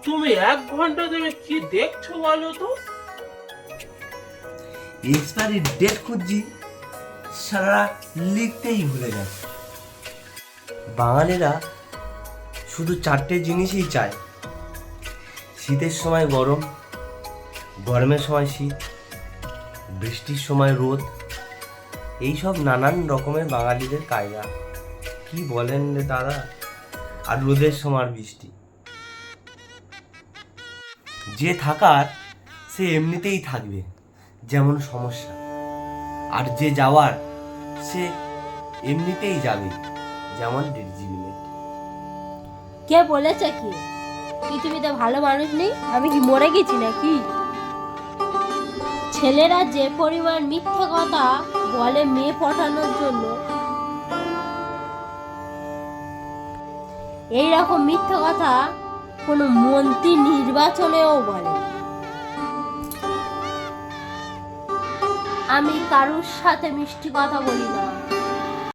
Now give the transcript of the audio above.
তুমি 1 ঘন্টা ধরে কি দেখছো বলো তো? এক্সপায়ারি ডেট খুঁজছি, সারা লিখতেই ভুলে যাচ্ছে। বাঙালিরা শুধু 4টে জিনিসই চায়: শীতের সময় গরম, গরমের সময় শীত, বৃষ্টির সময় রোদ। এইসব নানান রকমের বাঙালিদের কায়দা। কি বলেন রে দাদা? আর রোদের সময় বৃষ্টি। যে থাকার সে এমনিতেই থাকবে, যেমন সমস্যা। আর যে যাওয়ার সে এমনিতেই যাবে, যেমন 1.5 GB নেট। কে বলেছে কি পৃথিবীতে ভালো মানুষ নেই? আমি কি মরে গেছি নাকি? ছেলেরা যে পরিমাণ মিথ্যা কথা বলে মেয়ে পটানোর জন্য, এই রকম মিথ্যা কথা কোনো মন্ত্রী নির্বাচনেও বলে। আমি কারুর সাথে মিষ্টি কথা বলি না।